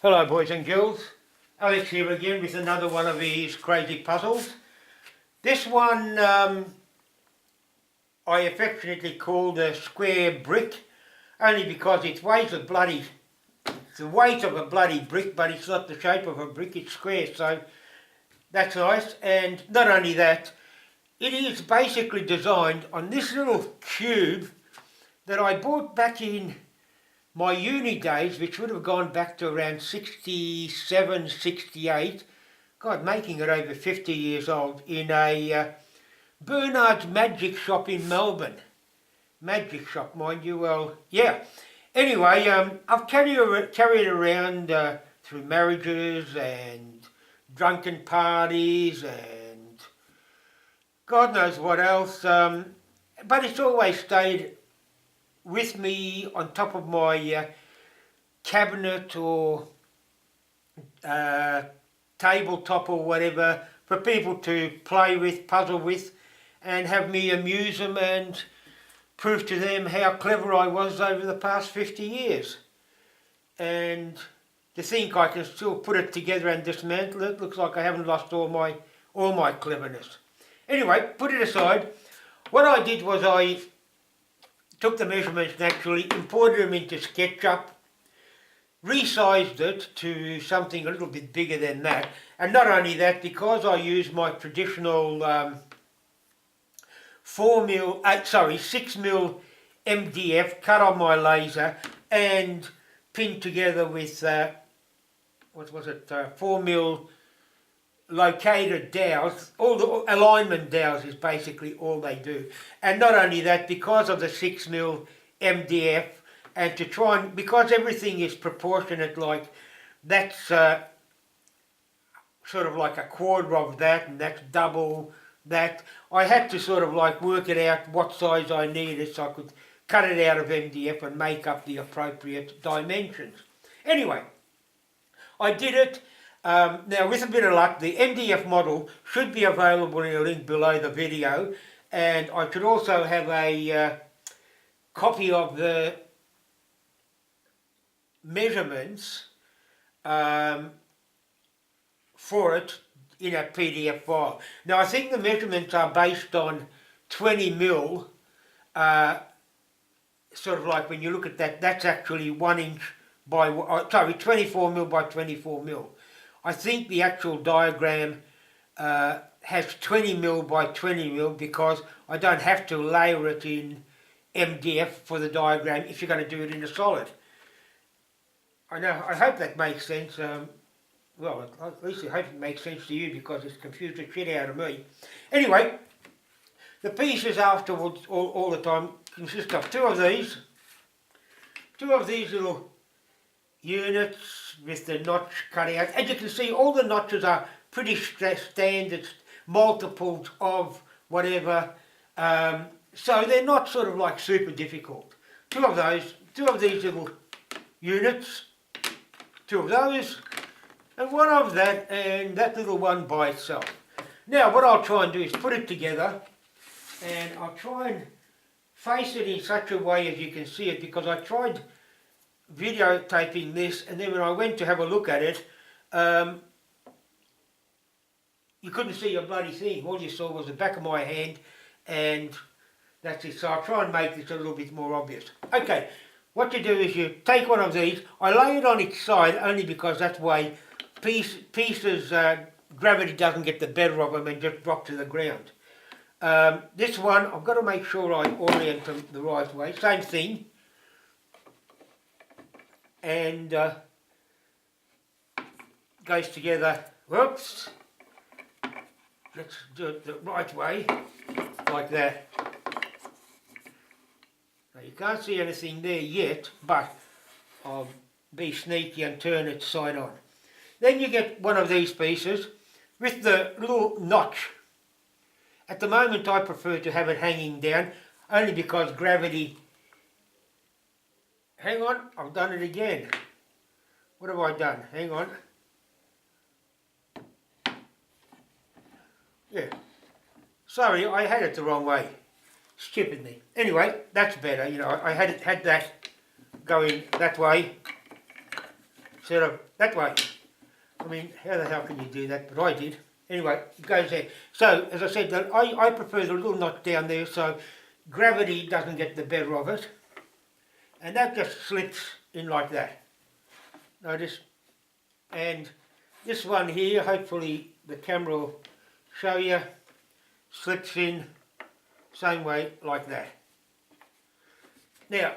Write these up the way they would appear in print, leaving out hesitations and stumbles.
Hello boys and girls, Alex here again with another one of these crazy puzzles. This one I affectionately call the square brick, only because it's the weight of a bloody brick, but it's not the shape of a brick, it's square, so that's nice. And not only that, it is basically designed on this little cube that I bought back in my uni days, which would have gone back to around 67, 68, God, making it over 50 years old, in a Bernard's Magic Shop in Melbourne. Magic shop, mind you, well, yeah. Anyway, I've carried it around through marriages and drunken parties and God knows what else, but it's always stayed with me on top of my cabinet or tabletop or whatever for people to play with, puzzle with, and have me amuse them and prove to them how clever I was over the past 50 years. And to think I can still put it together and dismantle it, looks like I haven't lost all my cleverness. Anyway, put it aside. What I did was I took the measurements naturally, imported them into SketchUp, resized it to something a little bit bigger than that, and not only that, because I use my traditional 6mm MDF cut on my laser and pinned together with 4mm located dowels. All the alignment dowels is basically all they do. And not only that, because of the 6mm MDF, and to try and, because everything is proportionate, like that's sort of like a quarter of that, and that's double that, I had to sort of like work it out what size I needed so I could cut it out of MDF and make up the appropriate dimensions. Anyway, I did it. Now, with a bit of luck, the MDF model should be available in a link below the video, and I should also have a copy of the measurements for it in a PDF file. Now, I think the measurements are based on 20mm, sort of like when you look at that, that's actually 1 inch by, 24mm by 24mm. I think the actual diagram has 20mm by 20mm because I don't have to layer it in MDF for the diagram if you're going to do it in a solid. I hope that makes sense. Well, at least I hope it makes sense to you because it's confused the shit out of me. Anyway, the pieces afterwards all the time consist of two of these little units with the notch cut out. As you can see, all the notches are pretty standard multiples of whatever, so they're not sort of like super difficult. Two of these little units, two of those, and one of that, and that little one by itself. Now what I'll try and do is put it together, and I'll try and face it in such a way as you can see it, because I tried videotaping this, and then when I went to have a look at it, you couldn't see a bloody thing. All you saw was the back of my hand, and that's it. So I'll try and make this a little bit more obvious. Okay, what you do is you take one of these. I lay it on its side only because that way pieces, gravity doesn't get the better of them and just drop to the ground. This one, I've got to make sure I orient them the right way. Same thing. And goes together, whoops, let's do it the right way, like that. Now you can't see anything there yet, but I'll be sneaky and turn it side on. Then you get one of these pieces with the little notch. At the moment I prefer to have it hanging down, only because gravity. Hang on, I've done it again. What have I done? Hang on. Yeah. Sorry, I had it the wrong way. Stupidly. Anyway, that's better. You know, I had that going that way. instead of that way. I mean, how the hell can you do that? But I did. Anyway, it goes there. So, as I said, I prefer the little knot down there so gravity doesn't get the better of it. And that just slips in like that. Notice. And this one here, hopefully the camera will show you, slips in same way like that. Now,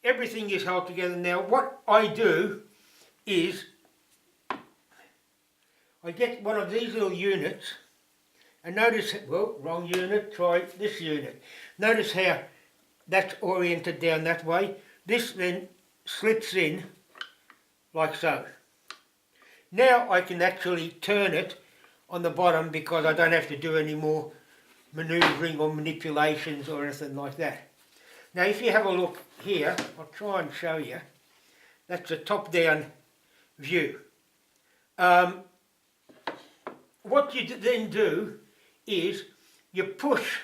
everything is held together. Now, what I do is I get one of these little units, and notice, well, wrong unit, try this unit. Notice how that's oriented down that way. This then slips in like so. Now I can actually turn it on the bottom because I don't have to do any more manoeuvring or manipulations or anything like that. Now if you have a look here, I'll try and show you, that's a top-down view. What you then do is you push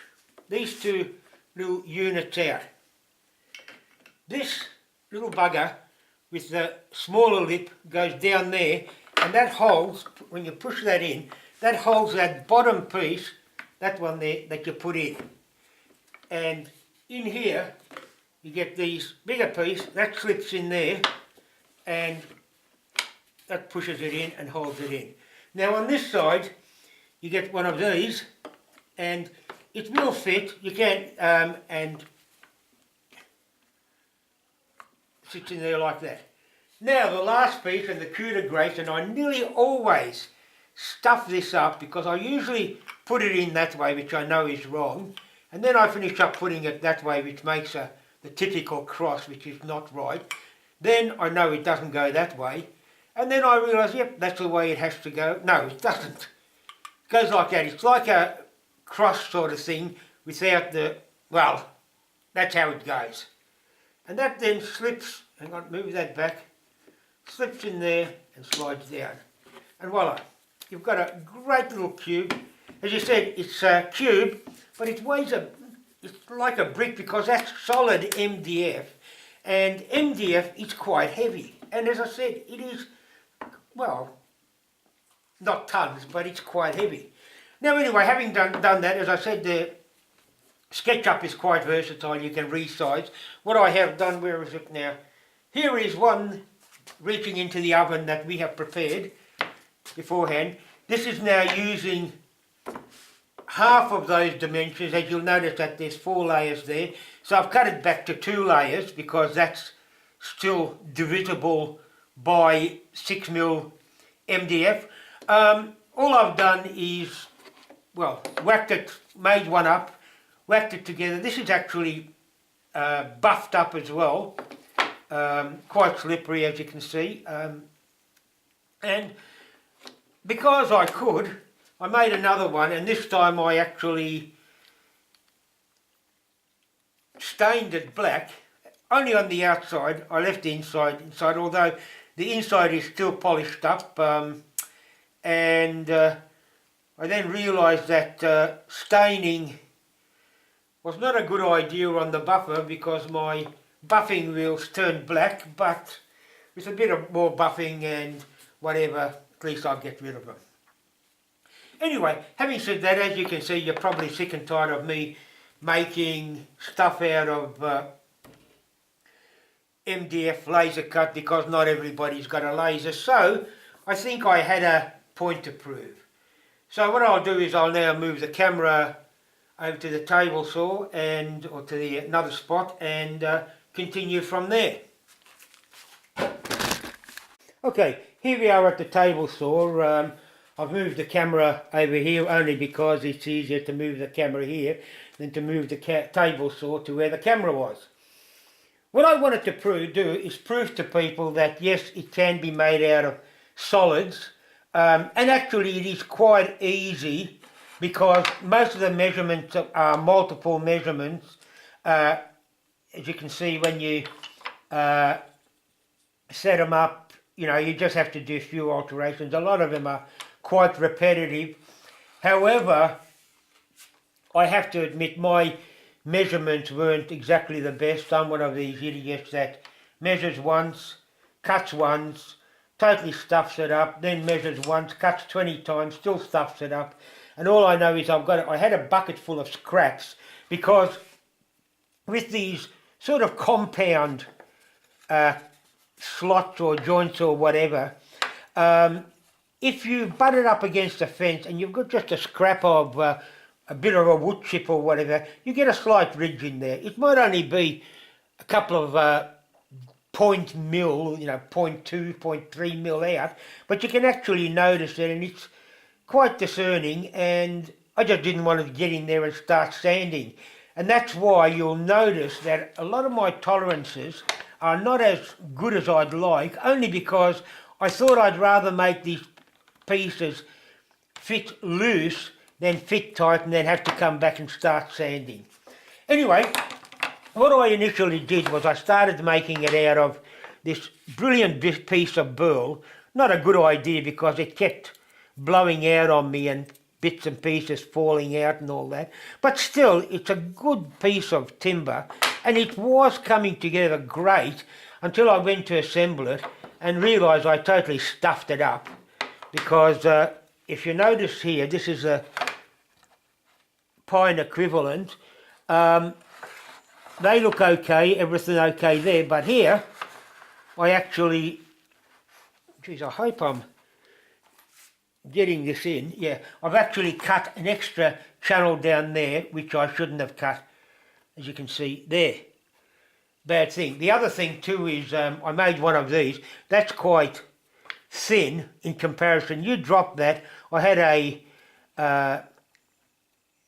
these two little units out. This little bugger with the smaller lip goes down there, and that holds, when you push that in, that holds that bottom piece, that one there, that you put in. And in here, you get these bigger piece, that slips in there, and that pushes it in and holds it in. Now on this side, you get one of these, and it will fit, you can, and sits in there like that. Now the last piece, and the coup de grace, and I nearly always stuff this up because I usually put it in that way, which I know is wrong, and then I finish up putting it that way, which makes the typical cross, which is not right. Then I know it doesn't go that way, and then I realise, yep, that's the way it has to go. No, it doesn't. It goes like that. It's like a cross sort of thing without the, well, that's how it goes. And that then slips, hang on, move that back, slips in there and slides down. And voila, you've got a great little cube. As you said, it's a cube, but it weighs it's like a brick because that's solid MDF. And MDF is quite heavy. And as I said, it is, well, not tons, but it's quite heavy. Now anyway, having done that, as I said, the SketchUp is quite versatile, you can resize. What I have done, where is it now? Here is one reaching into the oven that we have prepared beforehand. This is now using half of those dimensions. As you'll notice that there's 4 layers there. So I've cut it back to 2 layers because that's still divisible by 6mm MDF. All I've done is, well, whacked it, made one up, whacked it together. This is actually buffed up as well, quite slippery as you can see. And because I could, I made another one, and this time I actually stained it black, only on the outside. I left the inside, although the inside is still polished up. And I then realised that staining was not a good idea on the buffer because my buffing wheels turned black, but with a bit of more buffing and whatever, at least I'll get rid of them. Anyway, having said that, as you can see, you're probably sick and tired of me making stuff out of MDF laser cut because not everybody's got a laser. So I think I had a point to prove. So what I'll do is I'll now move the camera over to the table saw and or to the another spot and continue from there. Okay, here we are at the table saw. I've moved the camera over here only because it's easier to move the camera here than to move the table saw to where the camera was. What I wanted to do is prove to people that yes, it can be made out of solids, and actually it is quite easy because most of the measurements are multiple measurements. As you can see, when you set them up, you know, you just have to do a few alterations. A lot of them are quite repetitive. However, I have to admit my measurements weren't exactly the best. I'm one of these idiots that measures once, cuts once, totally stuffs it up, then measures once, cuts 20 times, still stuffs it up. And all I know is I had a bucket full of scraps, because with these sort of compound slots or joints or whatever, if you butt it up against a fence and you've got just a scrap of a bit of a wood chip or whatever, you get a slight ridge in there. It might only be a couple of point mil, 0.2, 0.3 mil out, but you can actually notice it, and it's quite discerning, and I just didn't want to get in there and start sanding. And that's why you'll notice that a lot of my tolerances are not as good as I'd like, only because I thought I'd rather make these pieces fit loose than fit tight and then have to come back and start sanding. Anyway, what I initially did was I started making it out of this brilliant piece of burl. Not a good idea, because it kept blowing out on me and bits and pieces falling out and all that. But still, it's a good piece of timber, and it was coming together great until I went to assemble it and realised I totally stuffed it up. Because if you notice here, this is a pine equivalent. They look okay, everything okay there, but here I actually, geez, I hope I'm getting this in. Yeah, I've actually cut an extra channel down there, which I shouldn't have cut, as you can see there. Bad thing. The other thing too is I made one of these. That's quite thin in comparison. You drop that. I had a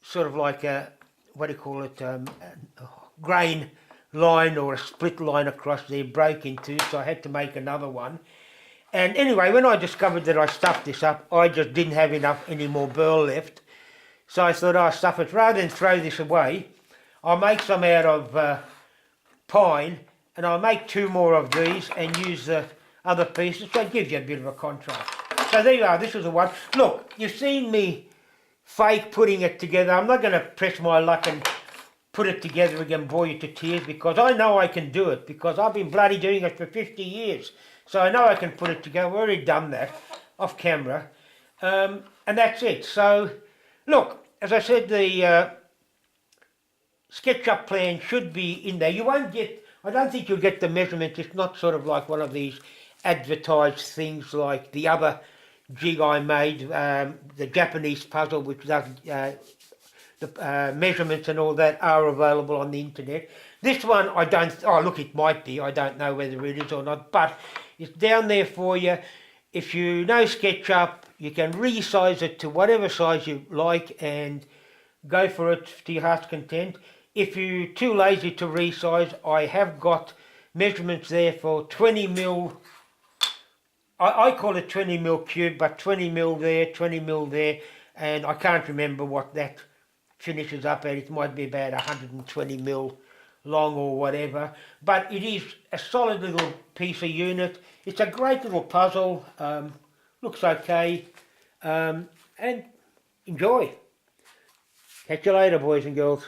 sort of like a, what do you call it, grain line or a split line across there, broke into, so I had to make another one. And anyway, when I discovered that I stuffed this up, I just didn't have any more burl left. So I thought, I'll stuff it. Rather than throw this away, I'll make some out of pine, and I'll make 2 more of these and use the other pieces, so it gives you a bit of a contrast. So there you are, this is the one. Look, you've seen me fake putting it together. I'm not going to press my luck and put it together again, bore you to tears, because I know I can do it, because I've been bloody doing it for 50 years. So I know I can put it together. I've already done that off camera. And that's it. So, look, as I said, the SketchUp plan should be in there. You won't get, I don't think you'll get the measurements. It's not sort of like one of these advertised things like the other jig I made, the Japanese puzzle, which does the measurements and all that are available on the internet. This one I don't, oh look, it might be, I don't know whether it is or not, but it's down there for you. If you know SketchUp, you can resize it to whatever size you like and go for it to your heart's content. If you're too lazy to resize, I have got measurements there for 20 mil. I call it 20 mil cube, but 20 mil there, 20 mil there, and I can't remember what that finishes up at. It might be about 120 mil long or whatever, but it is a solid little piece of unit. It's a great little puzzle, looks okay, and enjoy. Catch you later, boys and girls.